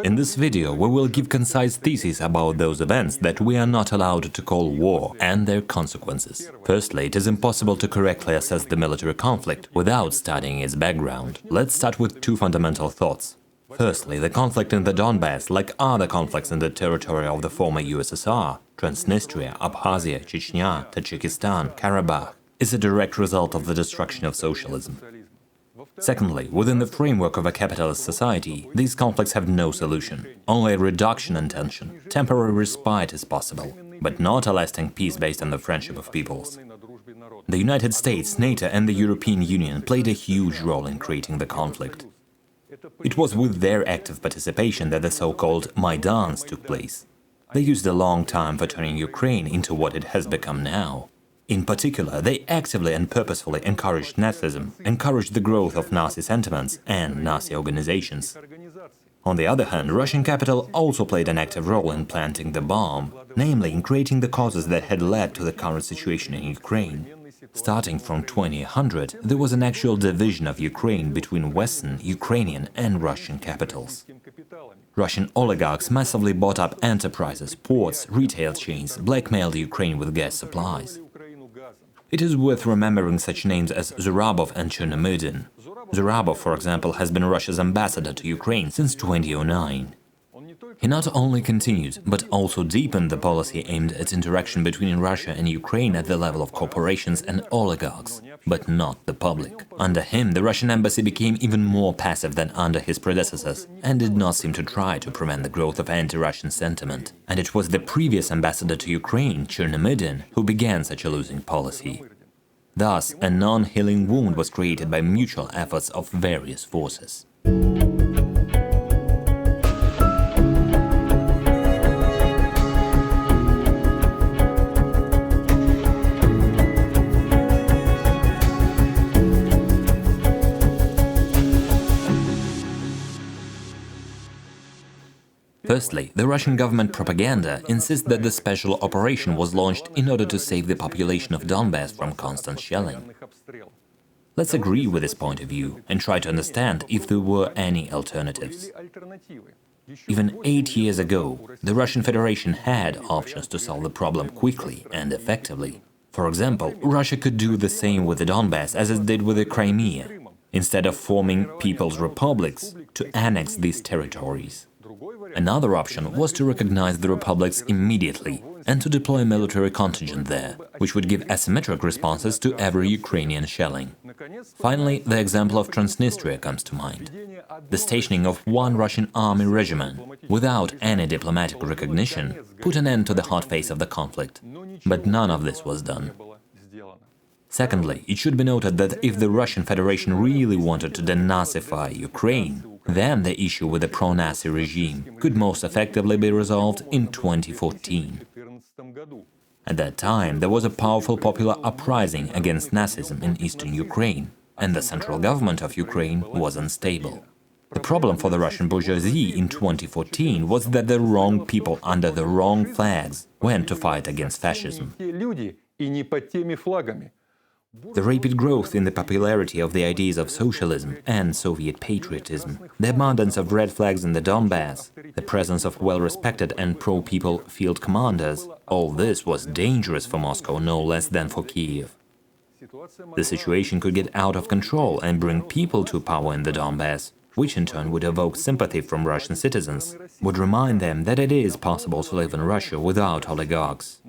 In this video, we will give concise theses about those events that we are not allowed to call war and their consequences. Firstly, it is impossible to correctly assess the military conflict without studying its background. Let's start with two fundamental thoughts. Firstly, the conflict in the Donbass, like other conflicts in the territory of the former USSR, Transnistria, Abkhazia, Chechnya, Tajikistan, Karabakh, is a direct result of the destruction of socialism. Secondly, within the framework of a capitalist society, these conflicts have no solution. Only a reduction in tension, temporary respite is possible, but not a lasting peace based on the friendship of peoples. The United States, NATO and the European Union played a huge role in creating the conflict. It was with their active participation that the so-called Maidans took place. They used a long time for turning Ukraine into what it has become now. In particular, they actively and purposefully encouraged Nazism, encouraged the growth of Nazi sentiments and Nazi organizations. On the other hand, Russian capital also played an active role in planting the bomb, namely in creating the causes that had led to the current situation in Ukraine. Starting from 2000, there was an actual division of Ukraine between Western, Ukrainian and Russian capitals. Russian oligarchs massively bought up enterprises, ports, retail chains, blackmailed Ukraine with gas supplies. It is worth remembering such names as Zurabov and Chernomyrdin. Zurabov, for example, has been Russia's ambassador to Ukraine since 2009. He not only continued, but also deepened the policy aimed at interaction between Russia and Ukraine at the level of corporations and oligarchs, but not the public. Under him, the Russian embassy became even more passive than under his predecessors and did not seem to try to prevent the growth of anti-Russian sentiment. And it was the previous ambassador to Ukraine, Chernomyrdin, who began such a losing policy. Thus, a non-healing wound was created by mutual efforts of various forces. Firstly, the Russian government propaganda insists that the special operation was launched in order to save the population of Donbass from constant shelling. Let's agree with this point of view and try to understand if there were any alternatives. Even 8 years ago, the Russian Federation had options to solve the problem quickly and effectively. For example, Russia could do the same with the Donbass as it did with the Crimea, instead of forming people's republics, to annex these territories. Another option was to recognize the republics immediately and to deploy a military contingent there, which would give asymmetric responses to every Ukrainian shelling. Finally, the example of Transnistria comes to mind. The stationing of one Russian army regiment, without any diplomatic recognition, put an end to the hot phase of the conflict. But none of this was done. Secondly, it should be noted that if the Russian Federation really wanted to denazify Ukraine, then the issue with the pro-Nazi regime could most effectively be resolved in 2014. At that time, there was a powerful popular uprising against Nazism in eastern Ukraine, and the central government of Ukraine was unstable. The problem for the Russian bourgeoisie in 2014 was that the wrong people under the wrong flags went to fight against fascism. The rapid growth in the popularity of the ideas of socialism and Soviet patriotism, the abundance of red flags in the Donbass, the presence of well-respected and pro-people field commanders, all this was dangerous for Moscow no less than for Kiev. The situation could get out of control and bring people to power in the Donbass, which in turn would evoke sympathy from Russian citizens, would remind them that it is possible to live in Russia without oligarchs.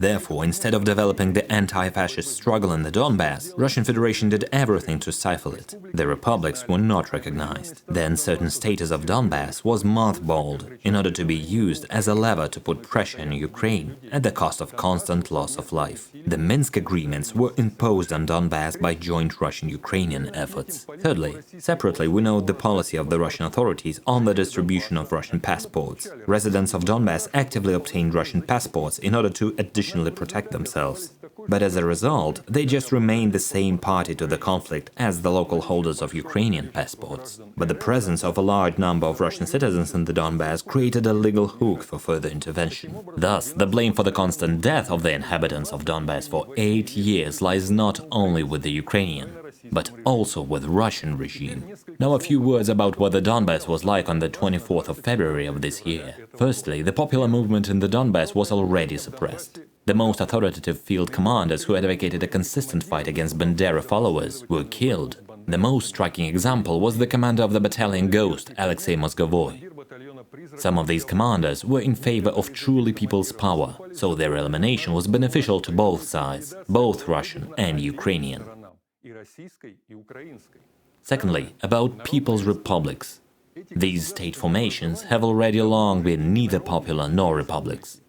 Therefore, instead of developing the anti-fascist struggle in the Donbass, Russian Federation did everything to stifle it. The republics were not recognized. The uncertain status of Donbass was mothballed in order to be used as a lever to put pressure on Ukraine at the cost of constant loss of life. The Minsk agreements were imposed on Donbass by joint Russian-Ukrainian efforts. Thirdly, separately we note the policy of the Russian authorities on the distribution of Russian passports. Residents of Donbass actively obtained Russian passports in order to additionally protect themselves. But as a result, they just remained the same party to the conflict as the local holders of Ukrainian passports. But the presence of a large number of Russian citizens in the Donbass created a legal hook for further intervention. Thus, the blame for the constant death of the inhabitants of Donbass for 8 years lies not only with the Ukrainian, but also with Russian regime. Now a few words about what the Donbass was like on the 24th of February of this year. Firstly, the popular movement in the Donbass was already suppressed. The most authoritative field commanders who advocated a consistent fight against Bandera followers were killed. The most striking example was the commander of the battalion Ghost, Alexei Mozgovoy. Some of these commanders were in favor of truly people's power, so their elimination was beneficial to both sides, both Russian and Ukrainian. Secondly, about people's republics. These state formations have already long been neither popular nor republics.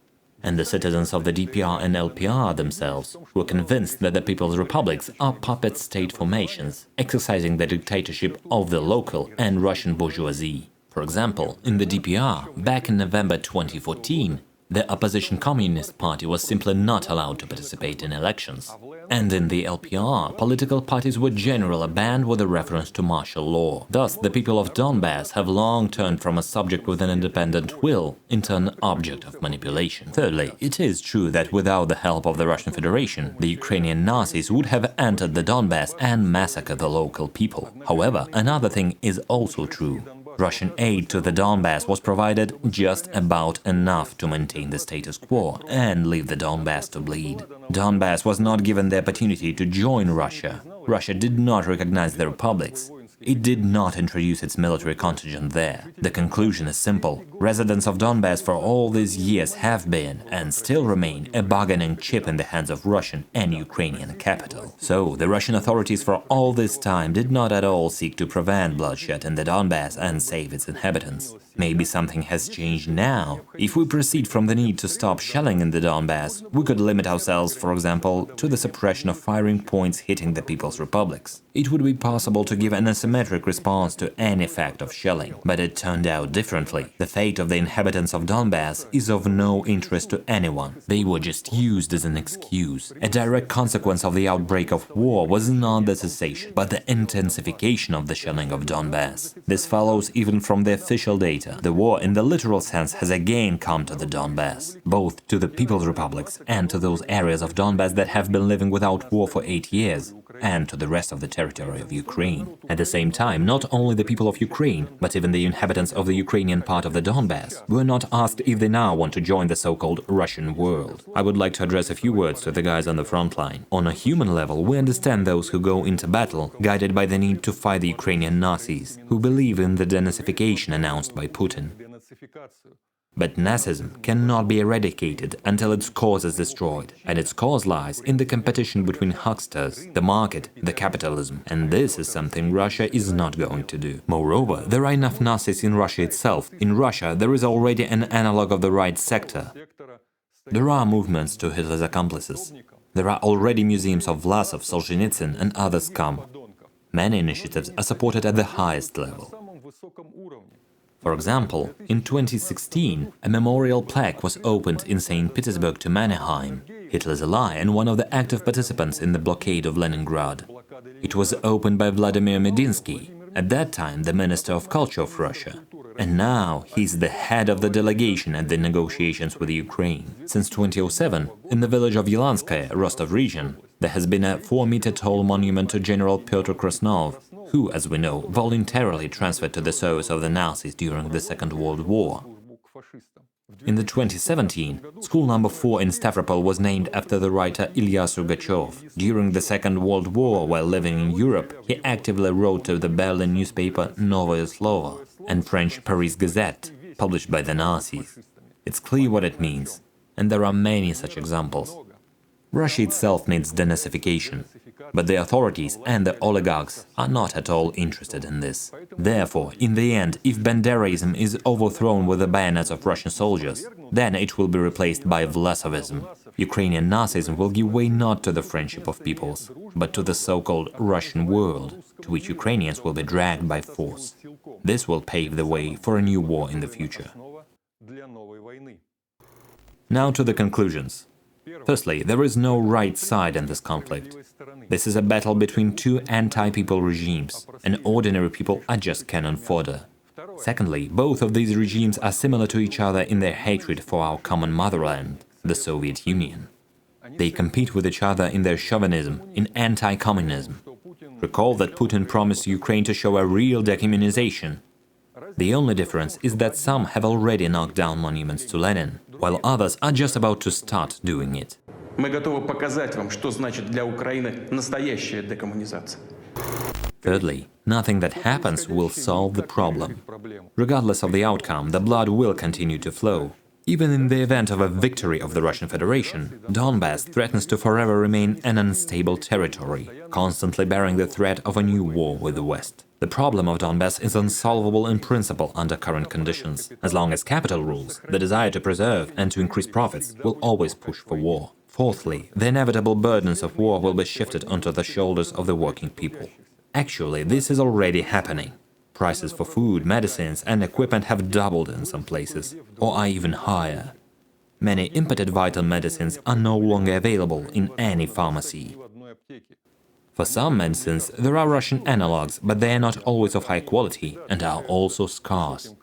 And the citizens of the DPR and LPR themselves were convinced that the people's republics are puppet state formations, exercising the dictatorship of the local and Russian bourgeoisie. For example, in the DPR, back in November 2014, the opposition Communist Party was simply not allowed to participate in elections. And in the LPR, political parties were generally banned with a reference to martial law. Thus, the people of Donbass have long turned from a subject with an independent will into an object of manipulation. Thirdly, it is true that without the help of the Russian Federation, the Ukrainian Nazis would have entered the Donbass and massacred the local people. However, another thing is also true. Russian aid to the Donbass was provided just about enough to maintain the status quo and leave the Donbass to bleed. Donbass was not given the opportunity to join Russia. Russia did not recognize the republics. It did not introduce its military contingent there. The conclusion is simple. Residents of Donbass for all these years have been, and still remain, a bargaining chip in the hands of Russian and Ukrainian capital. So, the Russian authorities for all this time did not at all seek to prevent bloodshed in the Donbass and save its inhabitants. Maybe something has changed now. If we proceed from the need to stop shelling in the Donbass, we could limit ourselves, for example, to the suppression of firing points hitting the people's republics. It would be possible to give an asymmetric response to any fact of shelling, but it turned out differently. The fate of the inhabitants of Donbass is of no interest to anyone. They were just used as an excuse. A direct consequence of the outbreak of war was not the cessation, but the intensification of the shelling of Donbass. This follows even from the official data. The war, in the literal sense, has again come to the Donbass, both to the People's Republics and to those areas of Donbass that have been living without war for 8 years, and to the rest of the territory of Ukraine. At the same time, not only the people of Ukraine, but even the inhabitants of the Ukrainian part of the Donbass were not asked if they now want to join the so-called Russian world. I would like to address a few words to the guys on the front line. On a human level, we understand those who go into battle guided by the need to fight the Ukrainian Nazis, who believe in the denazification announced by Putin. But Nazism cannot be eradicated until its cause is destroyed, and its cause lies in the competition between hucksters, the market, the capitalism, and this is something Russia is not going to do. Moreover, there are enough Nazis in Russia itself. In Russia, there is already an analog of the right sector. There are movements to Hitler's accomplices. There are already museums of Vlasov, Solzhenitsyn and other scum. Many initiatives are supported at the highest level. For example, in 2016, a memorial plaque was opened in St. Petersburg to Mannerheim, Hitler's ally and one of the active participants in the blockade of Leningrad. It was opened by Vladimir Medinsky, at that time the Minister of Culture of Russia. And now he's the head of the delegation at the negotiations with Ukraine. Since 2007, in the village of Yelanskaya, Rostov region, there has been a 4-meter-tall monument to General Pyotr Krasnov, who, as we know, voluntarily transferred to the service of the Nazis during the Second World War. In the 2017, school number 4 in Stavropol was named after the writer Ilya Surgachev. During the Second World War, while living in Europe, he actively wrote to the Berlin newspaper Novaya Slovo and French Paris Gazette, published by the Nazis. It's clear what it means, and there are many such examples. Russia itself needs denazification, but the authorities and the oligarchs are not at all interested in this. Therefore, in the end, if Banderaism is overthrown with the bayonets of Russian soldiers, then it will be replaced by Vlasovism. Ukrainian Nazism will give way not to the friendship of peoples, but to the so-called Russian world, to which Ukrainians will be dragged by force. This will pave the way for a new war in the future. Now to the conclusions. Firstly, there is no right side in this conflict. This is a battle between two anti-people regimes, and ordinary people are just cannon fodder. Secondly, both of these regimes are similar to each other in their hatred for our common motherland, the Soviet Union. They compete with each other in their chauvinism, in anti-communism. Recall that Putin promised Ukraine to show a real decommunization. The only difference is that some have already knocked down monuments to Lenin, while others are just about to start doing it. Мы готовы показать вам, что значит для Украины настоящая декоммунизация. Thirdly, nothing that happens will solve the problem. Regardless of the outcome, the blood will continue to flow. Even in the event of a victory of the Russian Federation, Donbass threatens to forever remain an unstable territory, constantly bearing the threat of a new war with the West. The problem of Donbass is unsolvable in principle under current conditions. As long as capital rules, the desire to preserve and to increase profits will always push for war. Fourthly, the inevitable burdens of war will be shifted onto the shoulders of the working people. Actually, this is already happening. Prices for food, medicines and equipment have doubled in some places, or are even higher. Many imported vital medicines are no longer available in any pharmacy. For some medicines, there are Russian analogues, but they are not always of high quality and are also scarce.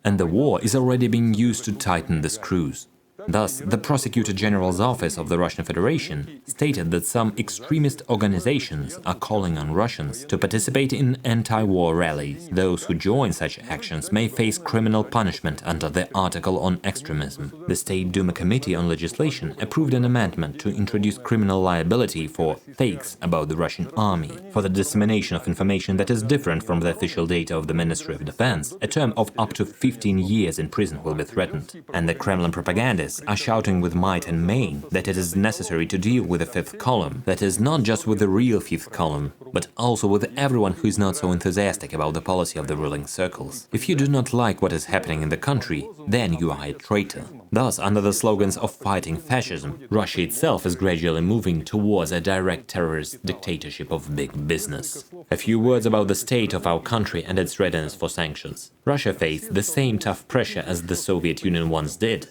And the war is already being used to tighten the screws. Thus, the Prosecutor General's office of the Russian Federation stated that some extremist organizations are calling on Russians to participate in anti-war rallies. Those who join such actions may face criminal punishment under the article on extremism. The State Duma Committee on Legislation approved an amendment to introduce criminal liability for fakes about the Russian army. For the dissemination of information that is different from the official data of the Ministry of Defense, a term of up to 15 years in prison will be threatened. And the Kremlin propagandists are shouting with might and main that it is necessary to deal with the fifth column, that is, not just with the real fifth column, but also with everyone who is not so enthusiastic about the policy of the ruling circles. If you do not like what is happening in the country, then you are a traitor. Thus, under the slogans of fighting fascism, Russia itself is gradually moving towards a direct terrorist dictatorship of big business. A few words about the state of our country and its readiness for sanctions. Russia faced the same tough pressure as the Soviet Union once did.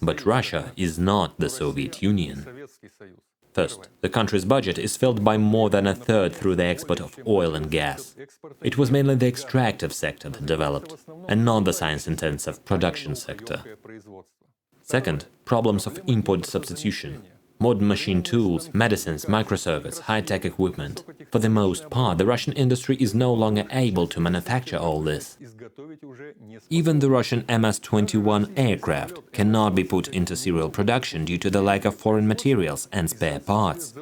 But Russia is not the Soviet Union. First, the country's budget is filled by more than a third through the export of oil and gas. It was mainly the extractive sector that developed, and not the science-intensive production sector. Second, problems of import substitution. Modern machine tools, medicines, microcircuits, high-tech equipment. For the most part, the Russian industry is no longer able to manufacture all this. Even the Russian MS-21 aircraft cannot be put into serial production due to the lack of foreign materials and spare parts.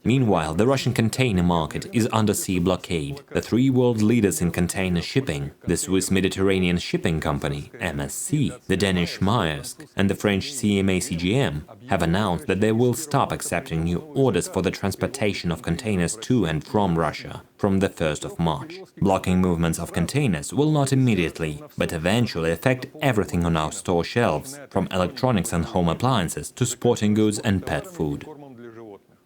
Meanwhile, the Russian container market is under sea blockade. The three world leaders in container shipping, the Swiss Mediterranean Shipping Company, MSC, the Danish Maersk, and the French CMA-CGM, have announced that they will stop accepting new orders for the transportation of containers to and from Russia from the 1st of March. Blocking movements of containers will not immediately, but eventually affect everything on our store shelves, from electronics and home appliances to sporting goods and pet food.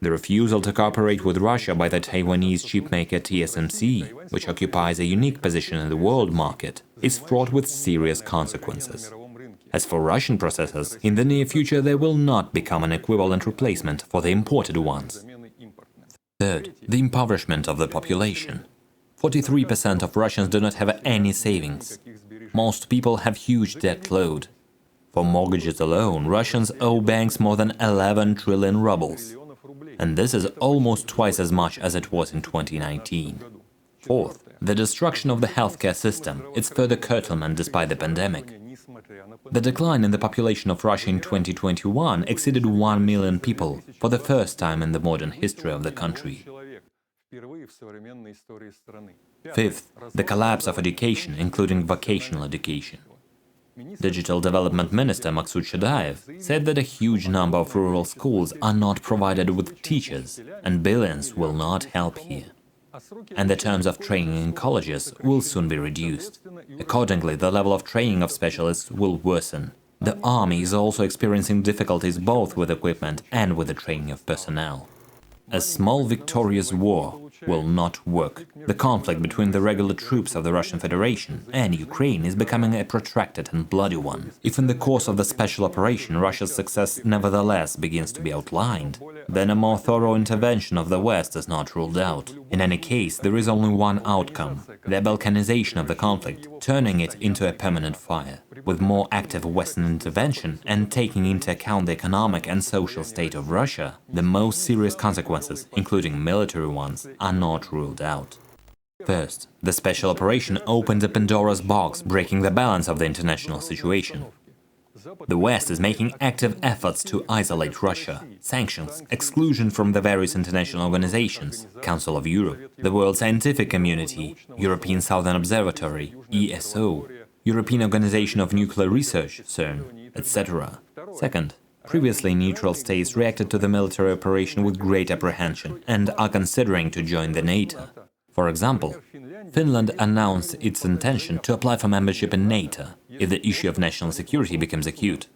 The refusal to cooperate with Russia by the Taiwanese chipmaker TSMC, which occupies a unique position in the world market, is fraught with serious consequences. As for Russian processors, in the near future they will not become an equivalent replacement for the imported ones. Third, the impoverishment of the population. 43% of Russians do not have any savings. Most people have huge debt load. For mortgages alone, Russians owe banks more than 11 trillion rubles. And this is almost twice as much as it was in 2019. Fourth, the destruction of the healthcare system, its further curtailment despite the pandemic. The decline in the population of Russia in 2021 exceeded 1 million people for the first time in the modern history of the country. Fifth, the collapse of education, including vocational education. Digital Development Minister Maksud Shadayev said that a huge number of rural schools are not provided with teachers, and billions will not help here. And the terms of training in colleges will soon be reduced. Accordingly, the level of training of specialists will worsen. The army is also experiencing difficulties both with equipment and with the training of personnel. A small victorious war will not work. The conflict between the regular troops of the Russian Federation and Ukraine is becoming a protracted and bloody one. If in the course of the special operation Russia's success nevertheless begins to be outlined, then a more thorough intervention of the West is not ruled out. In any case, there is only one outcome: the balkanization of the conflict, turning it into a permanent fire. With more active Western intervention and taking into account the economic and social state of Russia, the most serious consequences, including military ones, are not ruled out. First, the special operation opened a Pandora's box, breaking the balance of the international situation. The West is making active efforts to isolate Russia. Sanctions, exclusion from the various international organizations, Council of Europe, the World Scientific Community, European Southern Observatory, ESO, European Organization of Nuclear Research, CERN, etc. Second, previously neutral states reacted to the military operation with great apprehension and are considering to join the NATO. For example, Finland announced its intention to apply for membership in NATO if the issue of national security becomes acute.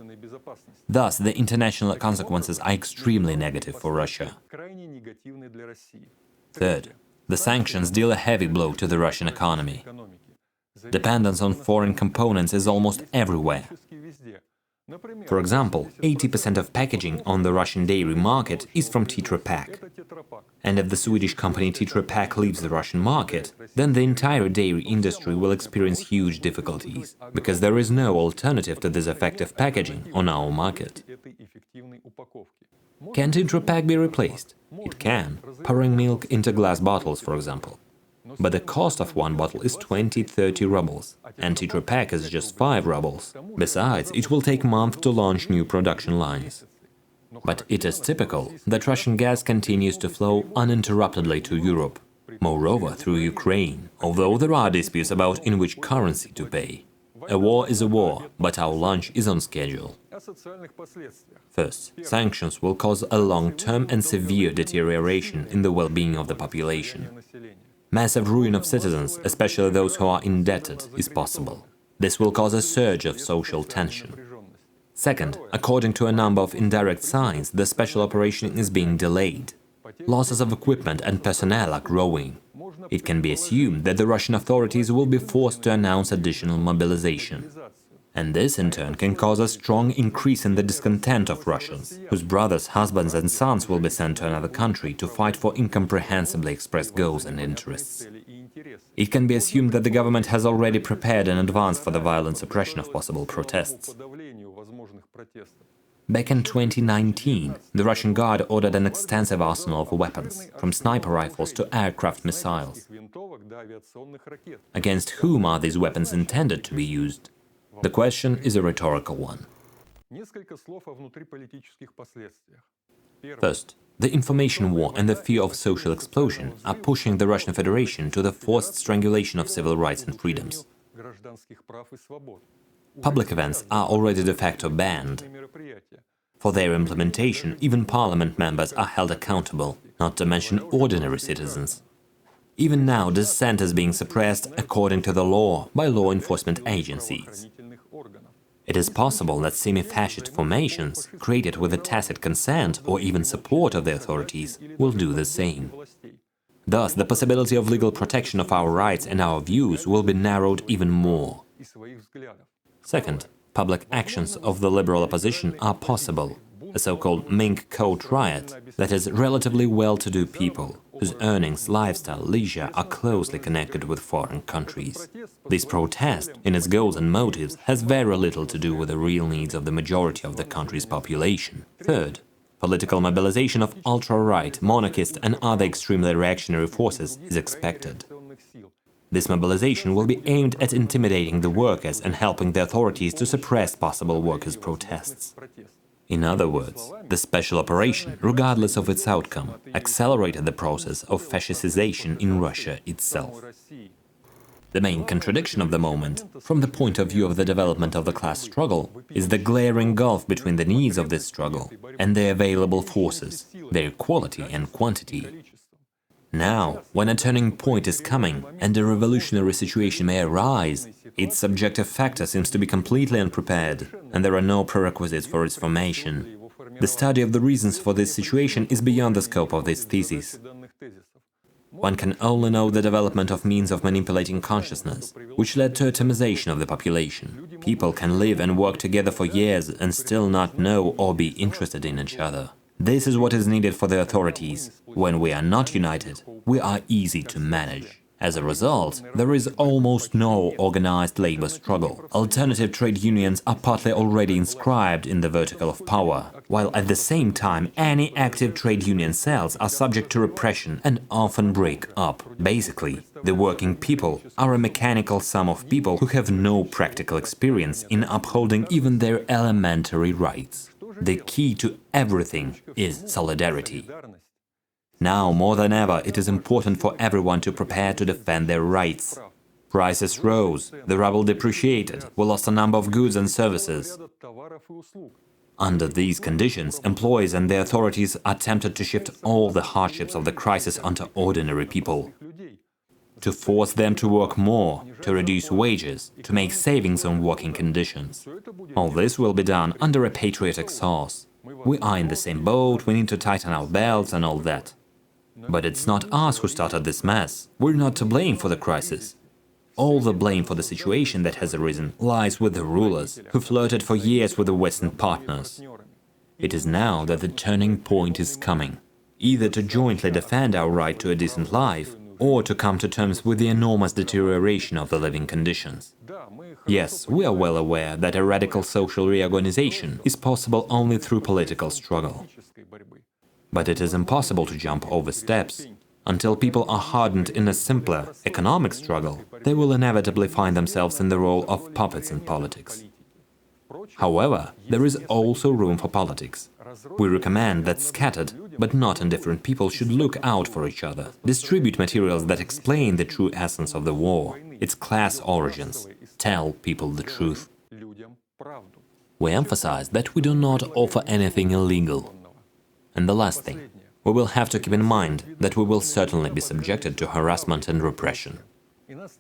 Thus, the international consequences are extremely negative for Russia. Third, the sanctions deal a heavy blow to the Russian economy. Dependence on foreign components is almost everywhere. For example, 80% of packaging on the Russian dairy market is from Tetra Pak. And if the Swedish company Tetra Pak leaves the Russian market, then the entire dairy industry will experience huge difficulties, because there is no alternative to this effective packaging on our market. Can Tetra Pak be replaced? It can, pouring milk into glass bottles, for example. But the cost of one bottle is 20–30 rubles, and Tetra Pak is just 5 rubles. Besides, it will take months to launch new production lines. But it is typical that Russian gas continues to flow uninterruptedly to Europe, moreover through Ukraine, although there are disputes about in which currency to pay. A war is a war, but our lunch is on schedule. First, sanctions will cause a long-term and severe deterioration in the well-being of the population. Massive ruin of citizens, especially those who are indebted, is possible. This will cause a surge of social tension. Second, according to a number of indirect signs, the special operation is being delayed. Losses of equipment and personnel are growing. It can be assumed that the Russian authorities will be forced to announce additional mobilization. And this, in turn, can cause a strong increase in the discontent of Russians, whose brothers, husbands and sons will be sent to another country to fight for incomprehensibly expressed goals and interests. It can be assumed that the government has already prepared in advance for the violent suppression of possible protests. Back in 2019, the Russian Guard ordered an extensive arsenal of weapons, from sniper rifles to aircraft missiles. Against whom are these weapons intended to be used? The question is a rhetorical one. First, the information war and the fear of social explosion are pushing the Russian Federation to the forced strangulation of civil rights and freedoms. Public events are already de facto banned. For their implementation, even parliament members are held accountable, not to mention ordinary citizens. Even now, dissent is being suppressed according to the law by law enforcement agencies. It is possible that semi-fascist formations, created with the tacit consent or even support of the authorities, will do the same. Thus, the possibility of legal protection of our rights and our views will be narrowed even more. Second, public actions of the liberal opposition are possible. A so-called mink coat riot, that is, relatively well-to-do people, whose earnings, lifestyle, leisure are closely connected with foreign countries. This protest, in its goals and motives, has very little to do with the real needs of the majority of the country's population. Third, political mobilization of ultra-right, monarchist and other extremely reactionary forces is expected. This mobilization will be aimed at intimidating the workers and helping the authorities to suppress possible workers' protests. In other words, the special operation, regardless of its outcome, accelerated the process of fascistization in Russia itself. The main contradiction of the moment, from the point of view of the development of the class struggle, is the glaring gulf between the needs of this struggle and the available forces, their quality and quantity. Now, when a turning point is coming and a revolutionary situation may arise, its subjective factor seems to be completely unprepared, and there are no prerequisites for its formation. The study of the reasons for this situation is beyond the scope of this thesis. One can only know the development of means of manipulating consciousness, which led to atomization of the population. People can live and work together for years and still not know or be interested in each other. This is what is needed for the authorities. When we are not united, we are easy to manage. As a result, there is almost no organized labor struggle. Alternative trade unions are partly already inscribed in the vertical of power, while at the same time any active trade union cells are subject to repression and often break up. Basically, the working people are a mechanical sum of people who have no practical experience in upholding even their elementary rights. The key to everything is solidarity. Now, more than ever, it is important for everyone to prepare to defend their rights. Prices rose, the ruble depreciated, we lost a number of goods and services. Under these conditions, employees and the authorities are tempted to shift all the hardships of the crisis onto ordinary people, to force them to work more, to reduce wages, to make savings on working conditions. All this will be done under a patriotic source. We are in the same boat, we need to tighten our belts and all that. But it's not us who started this mess. We're not to blame for the crisis. All the blame for the situation that has arisen lies with the rulers, who flirted for years with the Western partners. It is now that the turning point is coming, either to jointly defend our right to a decent life, or to come to terms with the enormous deterioration of the living conditions. Yes, we are well aware that a radical social reorganization is possible only through political struggle. But it is impossible to jump over steps. Until people are hardened in a simpler, economic struggle, they will inevitably find themselves in the role of puppets in politics. However, there is also room for politics. We recommend that scattered, but not indifferent people should look out for each other, distribute materials that explain the true essence of the war, its class origins, tell people the truth. We emphasize that we do not offer anything illegal. And the last thing, we will have to keep in mind that we will certainly be subjected to harassment and repression.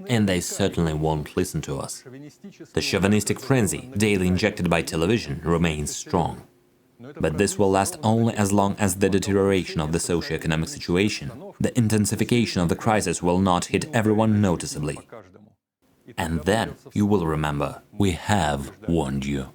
And they certainly won't listen to us. The chauvinistic frenzy, daily injected by television, remains strong. But this will last only as long as the deterioration of the socio-economic situation, the intensification of the crisis will not hit everyone noticeably. And then you will remember, we have warned you.